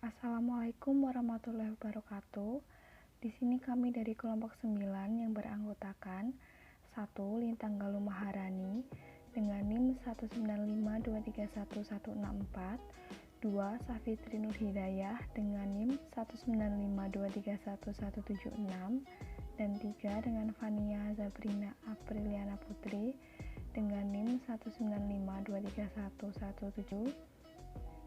Assalamualaikum warahmatullahi wabarakatuh. Di sini kami dari kelompok 9 yang beranggotakan 1. Lintang Galuh Maharani dengan NIM 195231164, 2. Safitri Nur Hidayah dengan NIM 195231176, dan 3. dengan Fania Zabrina Apriliana Putri dengan NIM 195231117.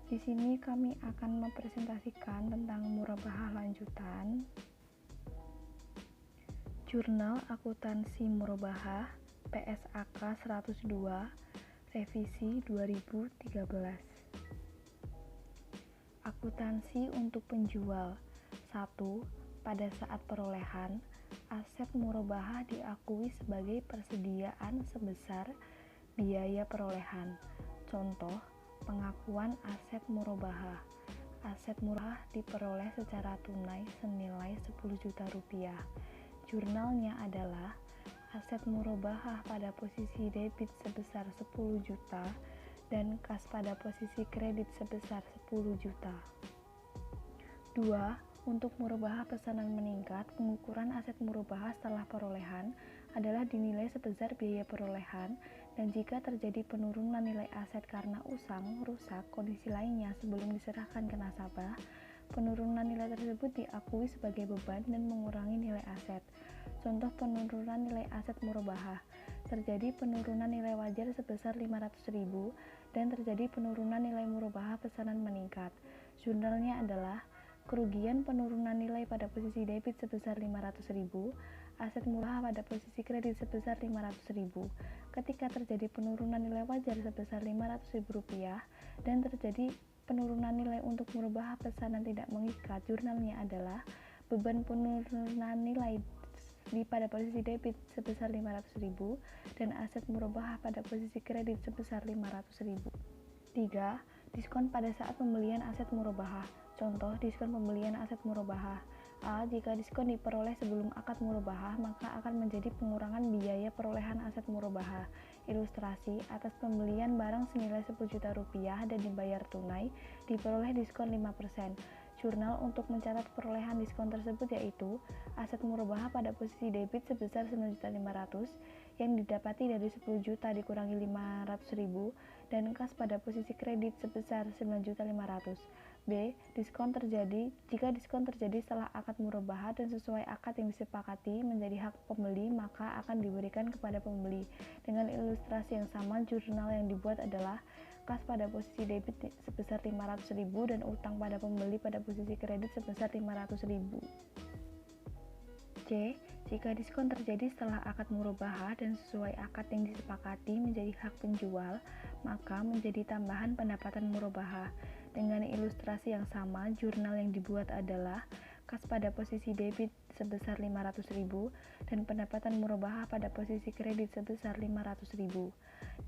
Di sini kami akan mempresentasikan tentang murabahah lanjutan. Jurnal Akuntansi Murabahah PSAK 102 Revisi 2013. Akuntansi untuk penjual. 1. Pada saat perolehan, aset murabahah diakui sebagai persediaan sebesar biaya perolehan. Contoh, pengakuan aset murabahah. Aset murabahah diperoleh secara tunai senilai 10 juta rupiah. Jurnalnya adalah aset murabahah pada posisi debit sebesar 10 juta dan kas pada posisi kredit sebesar 10 juta. 2. Untuk murabahah pesanan meningkat, pengukuran aset murabahah setelah perolehan adalah dinilai sebesar biaya perolehan, dan jika terjadi penurunan nilai aset karena usang, rusak, kondisi lainnya sebelum diserahkan ke nasabah, penurunan nilai tersebut diakui sebagai beban dan mengurangi nilai aset. Contoh penurunan nilai aset murabahah: terjadi penurunan nilai wajar sebesar 500.000 dan terjadi penurunan nilai murabahah pesanan meningkat. Jurnalnya adalah kerugian penurunan nilai pada posisi debit sebesar 500.000, aset murabahah pada posisi kredit sebesar 500.000. Ketika terjadi penurunan nilai wajar sebesar 500.000 rupiah dan terjadi penurunan nilai untuk murabahah pesanan tidak mengikat, jurnalnya adalah beban penurunan nilai pada posisi debit sebesar 500.000 dan aset murabahah pada posisi kredit sebesar 500.000. 3. Diskon pada saat pembelian aset murabahah. Contoh diskon pembelian aset murabahah. A. Jika diskon diperoleh sebelum akad murabahah, maka akan menjadi pengurangan biaya perolehan aset murabahah. Ilustrasi: atas pembelian barang senilai 10 juta rupiah dan dibayar tunai, diperoleh diskon 5%. Jurnal untuk mencatat perolehan diskon tersebut yaitu aset murabahah pada posisi debit sebesar 9.500.000 yang didapati dari 10 juta dikurangi 500.000 dan kas pada posisi kredit sebesar 9.500.000. B. Diskon terjadi jika diskon terjadi setelah akad murabahah dan sesuai akad yang disepakati menjadi hak pembeli, maka akan diberikan kepada pembeli. Dengan ilustrasi yang sama, jurnal yang dibuat adalah kas pada posisi debit sebesar 500.000 dan utang pada pembeli pada posisi kredit sebesar 500.000. C. Jika diskon terjadi setelah akad murabahah dan sesuai akad yang disepakati menjadi hak penjual, maka menjadi tambahan pendapatan murabahah. Dengan ilustrasi yang sama, jurnal yang dibuat adalah kas pada posisi debit sebesar 500.000 dan pendapatan murabahah pada posisi kredit sebesar 500.000.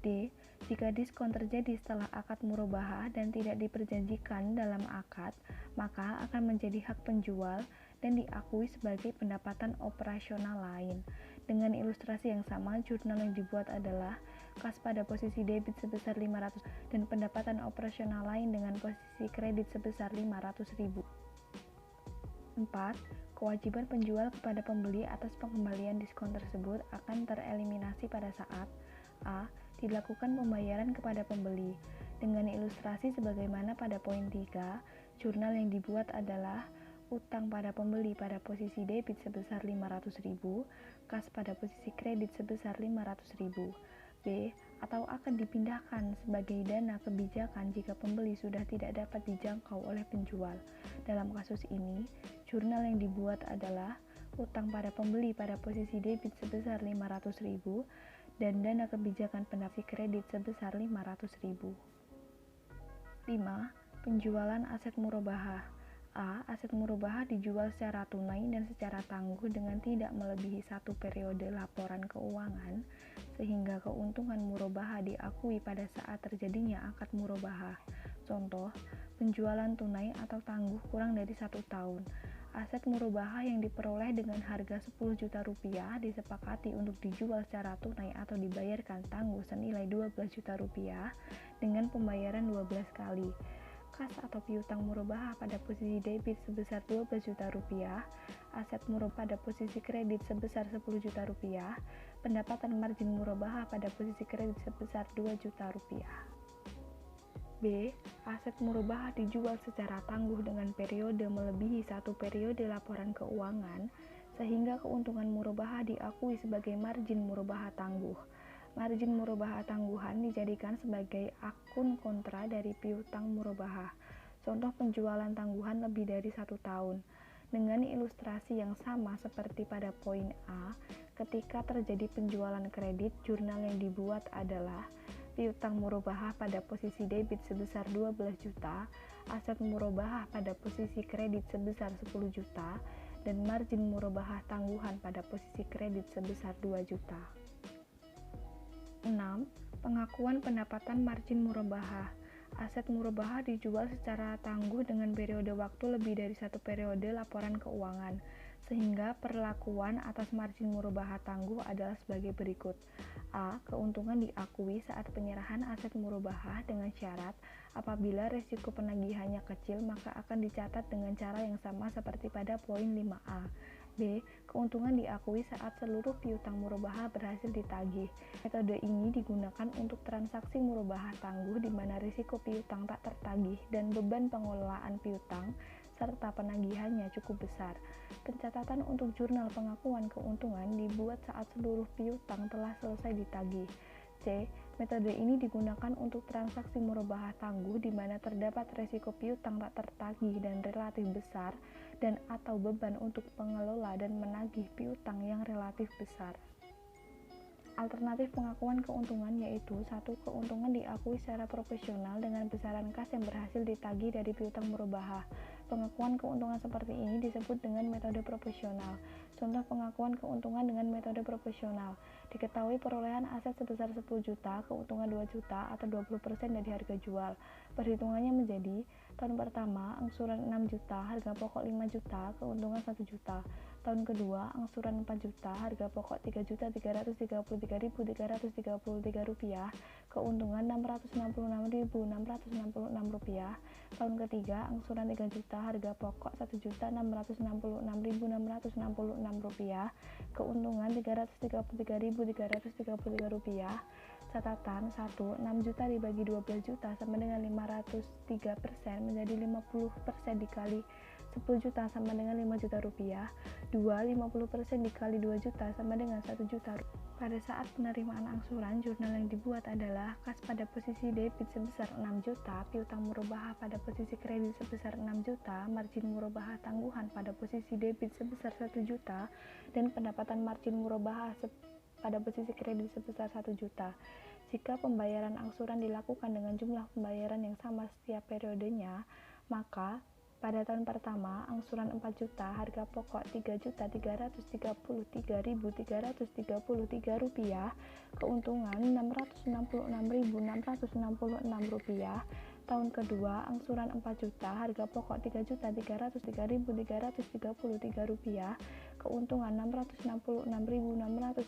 D. Jika diskon terjadi setelah akad murabahah dan tidak diperjanjikan dalam akad, maka akan menjadi hak penjual dan diakui sebagai pendapatan operasional lain. Dengan ilustrasi yang sama, jurnal yang dibuat adalah kas pada posisi debit sebesar 500 dan pendapatan operasional lain dengan posisi kredit sebesar 500.000. 4. Kewajiban penjual kepada pembeli atas pengembalian diskon tersebut akan tereliminasi pada saat A. Dilakukan pembayaran kepada pembeli. Dengan ilustrasi sebagaimana pada poin 3, jurnal yang dibuat adalah utang pada pembeli pada posisi debit sebesar 500.000, kas pada posisi kredit sebesar 500.000. B. Atau akan dipindahkan sebagai dana kebijakan jika pembeli sudah tidak dapat dijangkau oleh penjual. Dalam kasus ini, jurnal yang dibuat adalah utang pada pembeli pada posisi debit sebesar 500.000 dan dana kebijakan pendaftar kredit sebesar 500.000. 5. Penjualan aset murabahah. A. Aset murabahah dijual secara tunai dan secara tangguh dengan tidak melebihi satu periode laporan keuangan, sehingga keuntungan murabahah diakui pada saat terjadinya akad murabahah. Contoh, penjualan tunai atau tangguh kurang dari 1 tahun. Aset murabahah yang diperoleh dengan harga 10 juta rupiah disepakati untuk dijual secara tunai atau dibayarkan tangguh senilai 12 juta rupiah dengan pembayaran 12 kali. kas atau piutang murabahah pada posisi debit sebesar 12 juta rupiah, aset murabahah pada posisi kredit sebesar 10 juta rupiah, pendapatan margin murabahah pada posisi kredit sebesar 2 juta rupiah. B. Aset murabahah dijual secara tangguh dengan periode melebihi 1 periode laporan keuangan, sehingga keuntungan murabahah diakui sebagai margin murabahah tangguh. Margin murabahah tangguhan dijadikan sebagai akun kontra dari piutang murabahah. Contoh penjualan tangguhan lebih dari 1 tahun. Dengan ilustrasi yang sama seperti pada poin A, ketika terjadi penjualan kredit, jurnal yang dibuat adalah piutang murabahah pada posisi debit sebesar 12 juta, aset murabahah pada posisi kredit sebesar 10 juta, dan margin murabahah tangguhan pada posisi kredit sebesar 2 juta. 6. Pengakuan pendapatan margin murabahah. Aset murabahah dijual secara tangguh dengan periode waktu lebih dari 1 periode laporan keuangan, sehingga perlakuan atas margin murabahah tangguh adalah sebagai berikut. A. Keuntungan diakui saat penyerahan aset murabahah dengan syarat apabila resiko penagihannya kecil maka akan dicatat dengan cara yang sama seperti pada poin 5A. B. Keuntungan diakui saat seluruh piutang murabahah berhasil ditagih. Metode ini digunakan untuk transaksi murabahah tangguh di mana risiko piutang tak tertagih dan beban pengelolaan piutang serta penagihannya cukup besar. Pencatatan untuk jurnal pengakuan keuntungan dibuat saat seluruh piutang telah selesai ditagih. C. Metode ini digunakan untuk transaksi murabahah tangguh di mana terdapat risiko piutang tak tertagih dan relatif besar dan atau beban untuk pengelola dan menagih piutang yang relatif besar. Alternatif pengakuan keuntungan yaitu 1. Keuntungan diakui secara proporsional dengan besaran kas yang berhasil ditagih dari piutang murabahah. Pengakuan keuntungan seperti ini disebut dengan metode proporsional. Contoh pengakuan keuntungan dengan metode proporsional. Diketahui perolehan aset sebesar 10 juta, keuntungan 2 juta atau 20% dari harga jual. Perhitungannya menjadi tahun pertama angsuran 6 juta, harga pokok 5 juta, keuntungan 1 juta. Tahun kedua angsuran 4 juta, harga pokok 3.333.333 rupiah, keuntungan 666.666 rupiah. Tahun ketiga angsuran 3 juta, harga pokok 1.666.666 rupiah, keuntungan 333.333 rupiah. Catatan 1. 6 juta dibagi 12 juta sama dengan 503% menjadi 50% dikali 10 juta sama dengan 5 juta rupiah. 2. 50% dikali 2 juta sama dengan 1 juta rupiah. Pada saat penerimaan angsuran, jurnal yang dibuat adalah kas pada posisi debit sebesar 6 juta, piutang murabahah pada posisi kredit sebesar 6 juta, margin murabahah tangguhan pada posisi debit sebesar 1 juta, dan pendapatan margin murabahah pada posisi kredit sebesar 1 juta. Jika pembayaran angsuran dilakukan dengan jumlah pembayaran yang sama setiap periodenya, maka pada tahun pertama, angsuran 4 juta, harga pokok 3.333.333 rupiah, keuntungan 666.666 rupiah. Tahun kedua, angsuran 4 juta, harga pokok 3.303.333 rupiah, keuntungan 666.666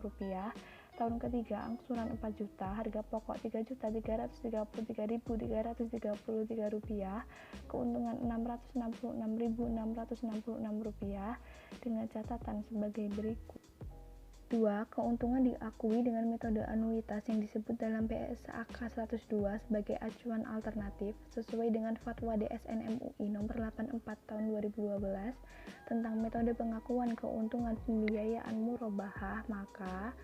rupiah. Tahun ketiga, angsuran 4 juta, harga pokok 3.333.333 rupiah, keuntungan 666.666 rupiah, dengan catatan sebagai berikut. 2. Keuntungan diakui dengan metode anuitas yang disebut dalam PSAK 102 sebagai acuan alternatif sesuai dengan Fatwa DSN MUI nomor 84 tahun 2012 tentang metode pengakuan keuntungan pembiayaan murabahah. Maka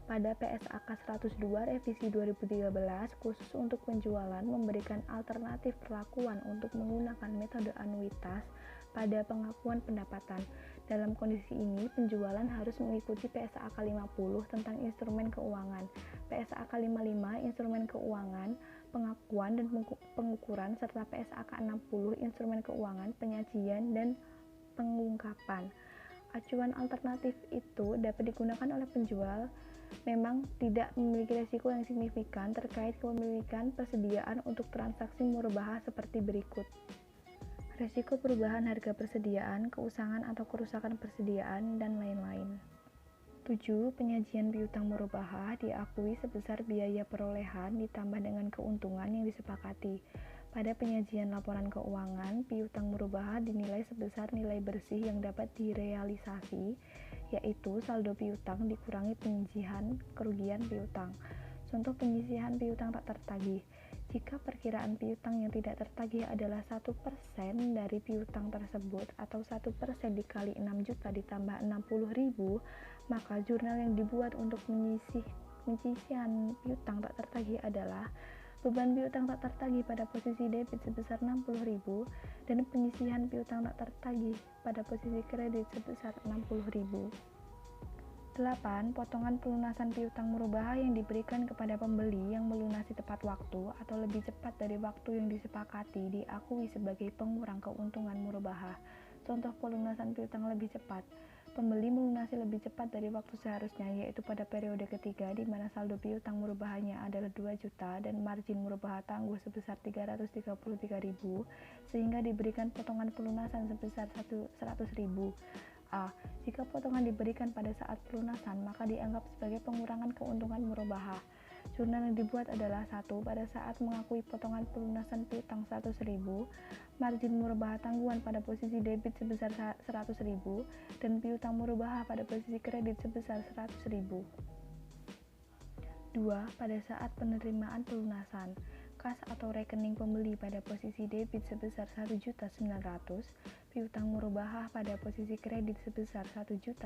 pada PSAK 102 revisi 2013 khusus untuk penjualan memberikan alternatif perlakuan untuk menggunakan metode anuitas pada pengakuan pendapatan. Dalam kondisi ini, penjualan harus mengikuti PSAK 50 tentang instrumen keuangan, PSAK 55 instrumen keuangan, pengakuan dan pengukuran, serta PSAK 60 instrumen keuangan, penyajian dan pengungkapan. Acuan alternatif itu dapat digunakan oleh penjual memang tidak memiliki risiko yang signifikan terkait kepemilikan persediaan untuk transaksi murabahah seperti berikut. Risiko perubahan harga persediaan, keusangan atau kerusakan persediaan, dan lain-lain. 7. Penyajian piutang murabahah diakui sebesar biaya perolehan ditambah dengan keuntungan yang disepakati. Pada penyajian laporan keuangan, piutang murabahah dinilai sebesar nilai bersih yang dapat direalisasi, yaitu saldo piutang dikurangi penyisihan kerugian piutang. Contoh penyisihan piutang tak tertagih. Jika perkiraan piutang yang tidak tertagih adalah 1% dari piutang tersebut atau 1% dikali 6 juta ditambah 60.000, maka jurnal yang dibuat untuk penyisihan piutang tak tertagih adalah beban piutang tak tertagih pada posisi debit sebesar 60.000 dan penyisihan piutang tak tertagih pada posisi kredit sebesar 60.000. 8. Potongan pelunasan piutang murabahah yang diberikan kepada pembeli yang melunasi tepat waktu atau lebih cepat dari waktu yang disepakati diakui sebagai pengurang keuntungan murabahah. Contoh pelunasan piutang lebih cepat. Pembeli melunasi lebih cepat dari waktu seharusnya, yaitu pada periode ketiga di mana saldo piutang murabahahnya adalah 2 juta dan margin murabahah tangguh sebesar 333.000, sehingga diberikan potongan pelunasan sebesar 100.000. A. Jika potongan diberikan pada saat pelunasan, maka dianggap sebagai pengurangan keuntungan murabahah. Jurnal yang dibuat adalah 1. Pada saat mengakui potongan pelunasan piutang 100.000, margin murabahah tangguhan pada posisi debit sebesar 100.000 dan piutang murabahah pada posisi kredit sebesar 100.000. 2. Pada saat penerimaan pelunasan, kas atau rekening pembeli pada posisi debit sebesar 1.900.000, piutang murabahah pada posisi kredit sebesar 1.900.000,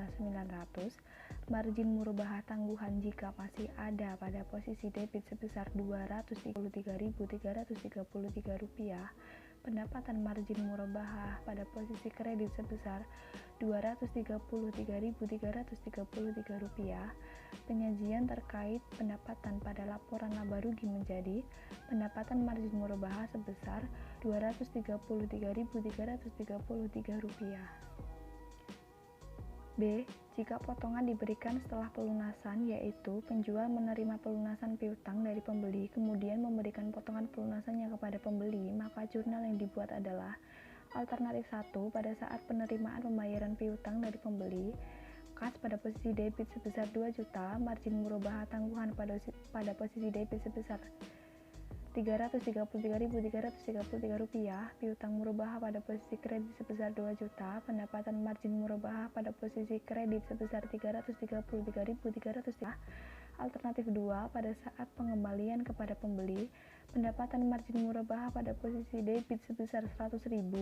margin murabahah tangguhan jika masih ada pada posisi debit sebesar Rp233.333, pendapatan margin murabahah pada posisi kredit sebesar Rp233.333, penyajian terkait pendapatan pada laporan laba rugi menjadi pendapatan margin murabahah sebesar Rp233.333. B. Jika potongan diberikan setelah pelunasan, yaitu penjual menerima pelunasan piutang dari pembeli kemudian memberikan potongan pelunasannya kepada pembeli, maka jurnal yang dibuat adalah alternatif 1. Pada saat penerimaan pembayaran piutang dari pembeli, kas pada posisi debit sebesar 2 juta, margin murabahah tangguhan pada posisi debit sebesar Rp333.333, piutang murabahah pada posisi kredit sebesar 2 juta, pendapatan margin murabahah pada posisi kredit sebesar Rp333.333. Alternatif 2. Pada saat pengembalian kepada pembeli, pendapatan margin murabahah pada posisi debit sebesar 100.000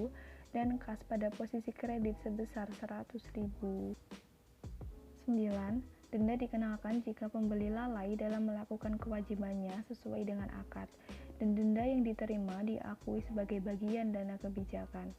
dan kas pada posisi kredit sebesar 100.000. 9. Denda dikenakan jika pembeli lalai dalam melakukan kewajibannya sesuai dengan akad, dan denda yang diterima diakui sebagai bagian dana kebijakan.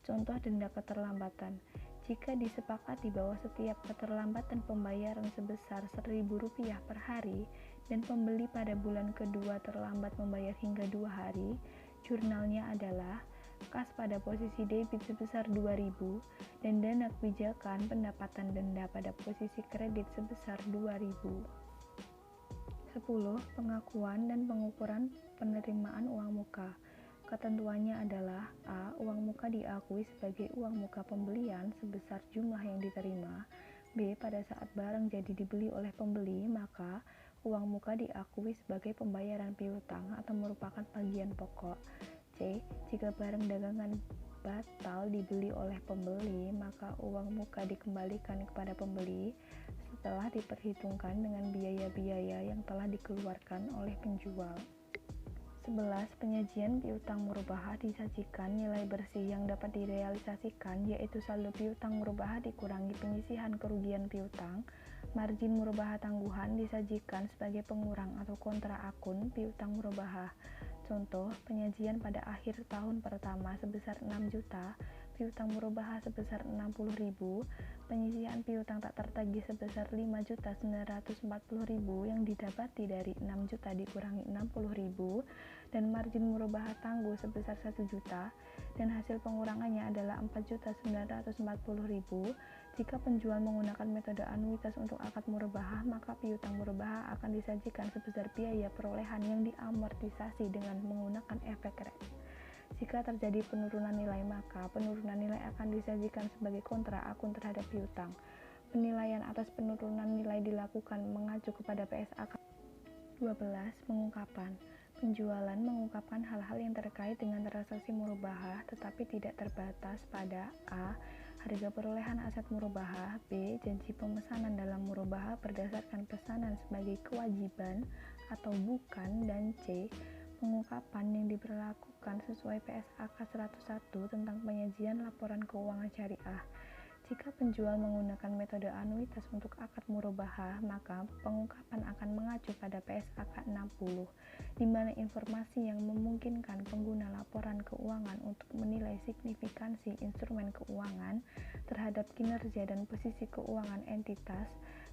Contoh denda keterlambatan. Jika disepakati bahwa setiap keterlambatan pembayaran sebesar Rp1.000 per hari dan pembeli pada bulan kedua terlambat membayar hingga 2 hari, jurnalnya adalah kas pada posisi debit sebesar Rp2.000 dan dana kebijakan pendapatan denda pada posisi kredit sebesar Rp2.000. 10. Pengakuan dan pengukuran penerimaan uang muka. Ketentuannya adalah A. Uang muka diakui sebagai uang muka pembelian sebesar jumlah yang diterima. B. Pada saat barang jadi dibeli oleh pembeli, maka uang muka diakui sebagai pembayaran piutang atau merupakan bagian pokok. C. Jika barang dagangan batal dibeli oleh pembeli, maka uang muka dikembalikan kepada pembeli setelah diperhitungkan dengan biaya-biaya yang telah dikeluarkan oleh penjual. 11. Penyajian piutang murabahah disajikan nilai bersih yang dapat direalisasikan, yaitu saldo piutang murabahah dikurangi penyisihan kerugian piutang. Margin murabahah tangguhan disajikan sebagai pengurang atau kontra akun piutang murabahah. Contoh, penyajian pada akhir tahun pertama sebesar 6 juta, piutang murabahah sebesar 60.000, penyisihan piutang tak tertagih sebesar 5.940.000 yang didapati dari 6 juta dikurangi 60.000, dan margin murabahah tangguh sebesar 1 juta, dan hasil pengurangannya adalah 4.940.000. Jika penjual menggunakan metode anuitas untuk akad murabahah, maka piutang murabahah akan disajikan sebesar biaya perolehan yang diamortisasi dengan menggunakan efek rate. Jika terjadi penurunan nilai, maka penurunan nilai akan disajikan sebagai kontra akun terhadap piutang. Penilaian atas penurunan nilai dilakukan mengacu kepada PSAK. 12. Pengungkapan. Penjualan mengungkapkan hal-hal yang terkait dengan transaksi murabahah tetapi tidak terbatas pada a. harga perolehan aset murabahah, b. janji pemesanan dalam murabahah berdasarkan pesanan sebagai kewajiban atau bukan, dan c. pengungkapan yang diberlakukan sesuai PSAK 101 tentang penyajian laporan keuangan syariah. Jika penjual menggunakan metode anuitas untuk akad murabahah, maka pengungkapan akan mengacu pada PSAK 60, di mana informasi yang memungkinkan pengguna laporan keuangan untuk menilai signifikansi instrumen keuangan terhadap kinerja dan posisi keuangan entitas,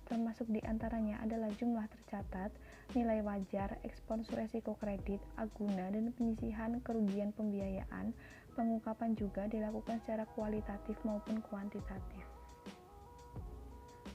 termasuk diantaranya adalah jumlah tercatat, nilai wajar, eksposur resiko kredit, aguna, dan penyisihan kerugian pembiayaan. Pengungkapan juga dilakukan secara kualitatif maupun kuantitatif.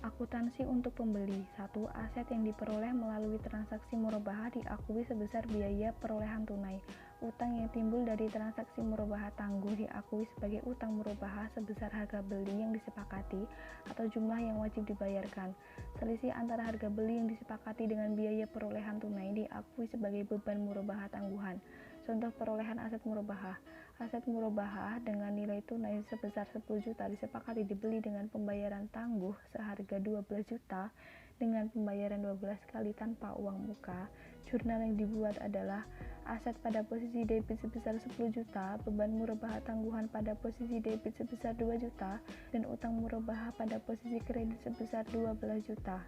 Akuntansi untuk pembeli. 1. Aset yang diperoleh melalui transaksi murabahah diakui sebesar biaya perolehan tunai. Utang yang timbul dari transaksi murabahah tangguh diakui sebagai utang murabahah sebesar harga beli yang disepakati atau jumlah yang wajib dibayarkan. Selisih antara harga beli yang disepakati dengan biaya perolehan tunai diakui sebagai beban murabahah tangguhan. Contoh perolehan aset murabahah. Aset murabahah dengan nilai tunai sebesar 10 juta disepakati dibeli dengan pembayaran tangguh seharga 12 juta dengan pembayaran 12 kali tanpa uang muka. Jurnal yang dibuat adalah aset pada posisi debit sebesar 10 juta, beban murabahah tangguhan pada posisi debit sebesar 2 juta, dan utang murabahah pada posisi kredit sebesar 12 juta.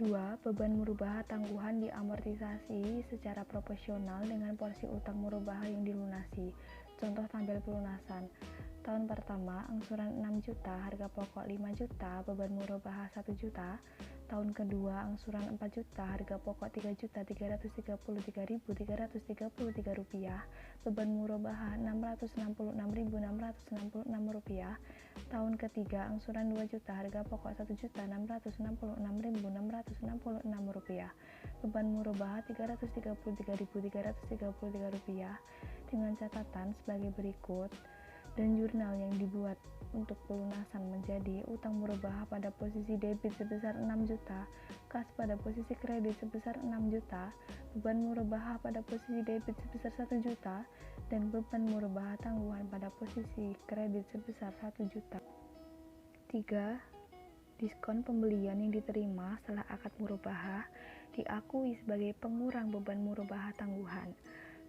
2. Beban murabahah tangguhan diamortisasi secara proporsional dengan porsi utang murabahah yang dilunasi. Contoh tabel pelunasan. Tahun pertama, angsuran 6 juta, harga pokok 5 juta, beban murabahah 1 juta. Tahun kedua, angsuran 4 juta, harga pokok 3.333.333 rupiah, beban murabahah Rp666.666. Tahun ketiga, angsuran 2 juta, harga pokok Rp1.666.666, beban murabahah Rp333.333, dengan catatan sebagai berikut. Dan jurnal yang dibuat untuk pelunasan menjadi utang murabahah pada posisi debit sebesar 6 juta, kas pada posisi kredit sebesar 6 juta, beban murabahah pada posisi debit sebesar 1 juta, dan beban murabahah tangguhan pada posisi kredit sebesar 1 juta. 3. Diskon pembelian yang diterima setelah akad murabahah diakui sebagai pengurang beban murabahah tangguhan.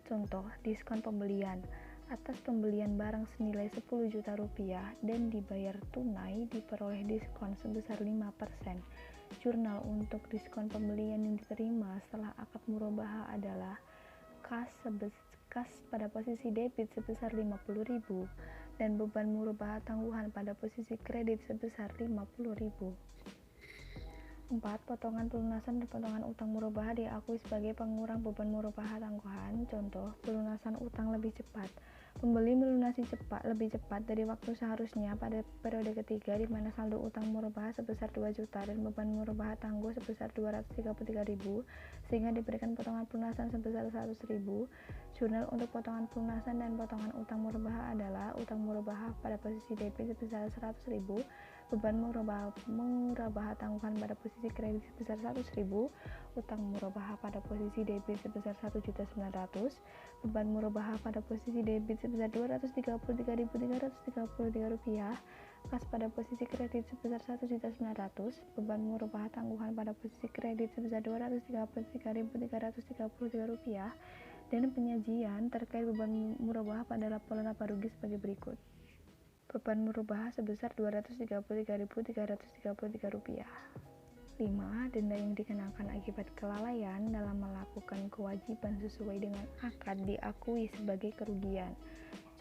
Contoh, diskon pembelian. Atas pembelian barang senilai 10 juta rupiah dan dibayar tunai diperoleh diskon sebesar 5%. Jurnal untuk diskon pembelian yang diterima setelah akad murabahah adalah kas pada posisi debit sebesar 50.000 dan beban murabahah tangguhan pada posisi kredit sebesar 50.000. 4. Potongan pelunasan dan potongan utang murabahah diakui sebagai pengurang beban murabahah tangguhan. Contoh, pelunasan utang lebih cepat. Pembeli melunasi lebih cepat dari waktu seharusnya pada periode ketiga di mana saldo utang murabahah sebesar 2 juta dan beban murabahah tangguh sebesar 233.000 sehingga diberikan potongan pelunasan sebesar 100.000. Jurnal untuk potongan pelunasan dan potongan utang murabahah adalah utang murabahah pada posisi debit sebesar 100.000, beban murabahah tangguhan pada posisi kredit sebesar 100.000, utang murabahah pada posisi debit sebesar 1.900.000, beban murabahah pada posisi debit sebesar 233.333 rupiah, kas pada posisi kredit sebesar 1.900.000, beban murabahah tangguhan pada posisi kredit sebesar 233.333 rupiah, dan penyajian terkait beban murabahah pada laporan laba rugi sebagai berikut. Beban murabahah sebesar Rp233.333. 5. Denda yang dikenakan akibat kelalaian dalam melakukan kewajiban sesuai dengan akad diakui sebagai kerugian.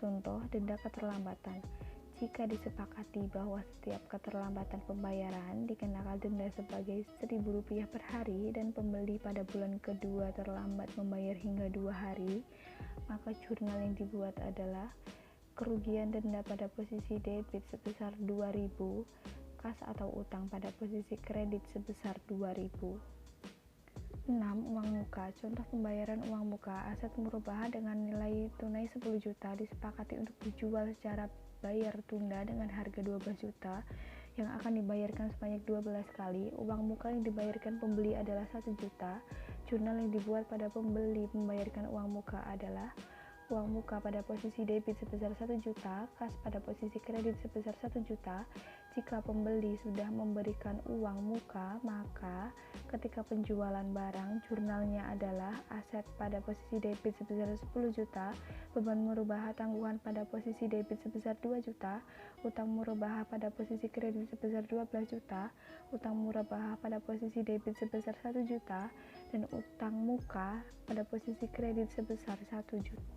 Contoh, denda keterlambatan. Jika disepakati bahwa setiap keterlambatan pembayaran dikenakan denda sebagai Rp1.000 per hari dan pembeli pada bulan kedua terlambat membayar hingga 2 hari, maka jurnal yang dibuat adalah kerugian denda pada posisi debit sebesar 2.000, kas atau utang pada posisi kredit sebesar 2.000. 6. Uang muka. Contoh pembayaran uang muka. Aset murabahah dengan nilai tunai 10 juta disepakati untuk dijual secara bayar tunda dengan harga 12 juta yang akan dibayarkan sebanyak 12 kali. Uang muka yang dibayarkan pembeli adalah 1 juta. Jurnal yang dibuat pada pembeli membayarkan uang muka adalah uang muka pada posisi debit sebesar 1 juta, kas pada posisi kredit sebesar 1 juta. Jika pembeli sudah memberikan uang muka, maka ketika penjualan barang, jurnalnya adalah aset pada posisi debit sebesar 10 juta, beban murabahah tangguhan pada posisi debit sebesar 2 juta, utang murabahah pada posisi kredit sebesar 12 juta, utang murabahah pada posisi debit sebesar 1 juta, dan utang muka pada posisi kredit sebesar 1 juta.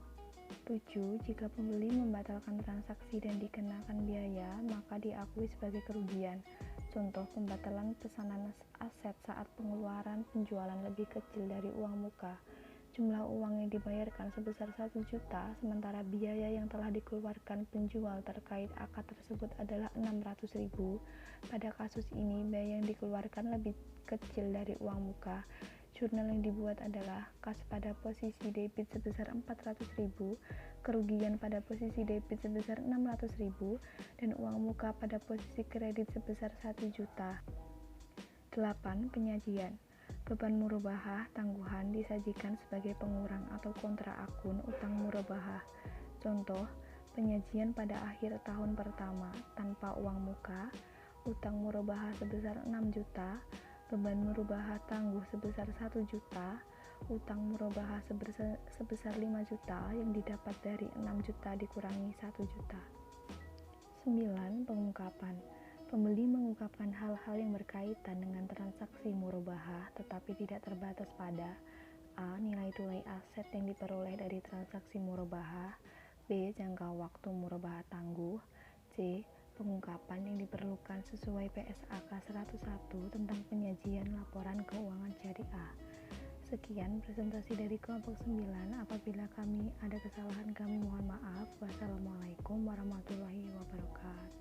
7. Jika pembeli membatalkan transaksi dan dikenakan biaya, maka diakui sebagai kerugian. Contoh pembatalan pesanan aset saat pengeluaran penjualan lebih kecil dari uang muka. Jumlah uang yang dibayarkan sebesar 1 juta, sementara biaya yang telah dikeluarkan penjual terkait akad tersebut adalah 600.000. Pada kasus ini, biaya yang dikeluarkan lebih kecil dari uang muka. Jurnal yang dibuat adalah kas pada posisi debit sebesar 400.000, kerugian pada posisi debit sebesar 600.000, dan uang muka pada posisi kredit sebesar 1 juta. 8. Penyajian. Beban murabahah tangguhan disajikan sebagai pengurang atau kontra akun utang murabahah. Contoh, penyajian pada akhir tahun pertama tanpa uang muka, utang murabahah sebesar 6 juta, beban murabahah tangguh sebesar 1 juta, utang murabahah sebesar 5 juta yang didapat dari 6 juta dikurangi 1 juta. 9. Pengungkapan. Pembeli mengungkapkan hal-hal yang berkaitan dengan transaksi murabahah tetapi tidak terbatas pada A. Nilai tunai aset yang diperoleh dari transaksi murabahah, B. Jangka waktu murabahah tangguh, C. Pengungkapan yang diperlukan sesuai PSAK 101 tentang penyajian laporan keuangan syariah. Sekian presentasi dari kelompok 9. Apabila kami ada kesalahan, kami mohon maaf. Wassalamualaikum warahmatullahi wabarakatuh.